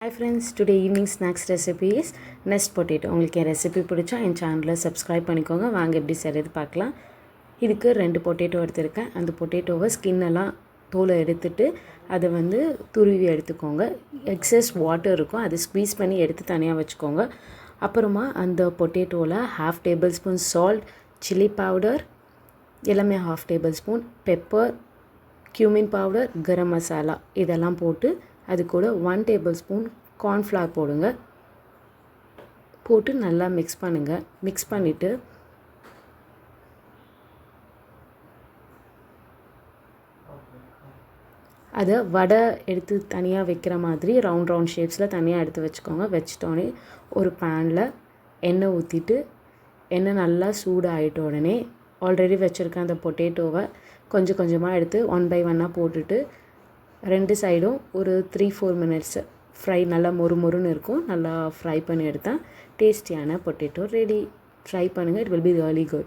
Hi friends, today evening snacks recipe is nest potato. உங்களுக்கு என் recipe பிடிச்சா என் சேனலை subscribe பண்ணிக்கோங்க. வாங்க எப்படி செய்கிறது பார்க்கலாம். இதுக்கு 2 பொட்டேட்டோ எடுத்திருக்கேன். அந்த பொட்டேட்டோவை ஸ்கின்னெல்லாம் தோலை எடுத்துட்டு அதை துருவி எடுத்துக்கோங்க. எக்ஸஸ் வாட்டர் இருக்கும், அதை ஸ்க்வீஸ் பண்ணி எடுத்து தனியாக வச்சுக்கோங்க. அப்புறமா அந்த பொட்டேட்டோவில் 1/2 table spoon salt, chilli powder எல்லாமே 1/2 table spoon, pepper, cumin powder, garam masala இதெல்லாம் போட்டு அது கூட 1 டேபிள் ஸ்பூன் கார்ன்ஃப்ளவர் போடுங்க. போட்டு நல்லா மிக்ஸ் பண்ணுங்கள். மிக்ஸ் பண்ணிவிட்டு அதை வடை எடுத்து தனியாக வைக்கிற மாதிரி ரவுண்ட் ஷேப்ஸில் தனியாக எடுத்து வச்சுக்கோங்க. வச்சிட்டோடனே ஒரு பேனில் எண்ணெய் ஊற்றிட்டு எண்ணெய் நல்லா சூடாகிட்ட உடனே ஆல்ரெடி வச்சுருக்க அந்த பொட்டேட்டோவை கொஞ்சம் கொஞ்சமாக எடுத்து 1 by 1 போட்டுட்டு 2 சைடும் ஒரு 3-4 மினிட்ஸ் ஃப்ரை நல்லா மொறுன்னு இருக்கும். நல்லா ஃப்ரை பண்ணி எடுத்தால் டேஸ்டியான பொட்டேட்டோ ரெடி. ட்ரை பண்ணுங்கள். It will be really good.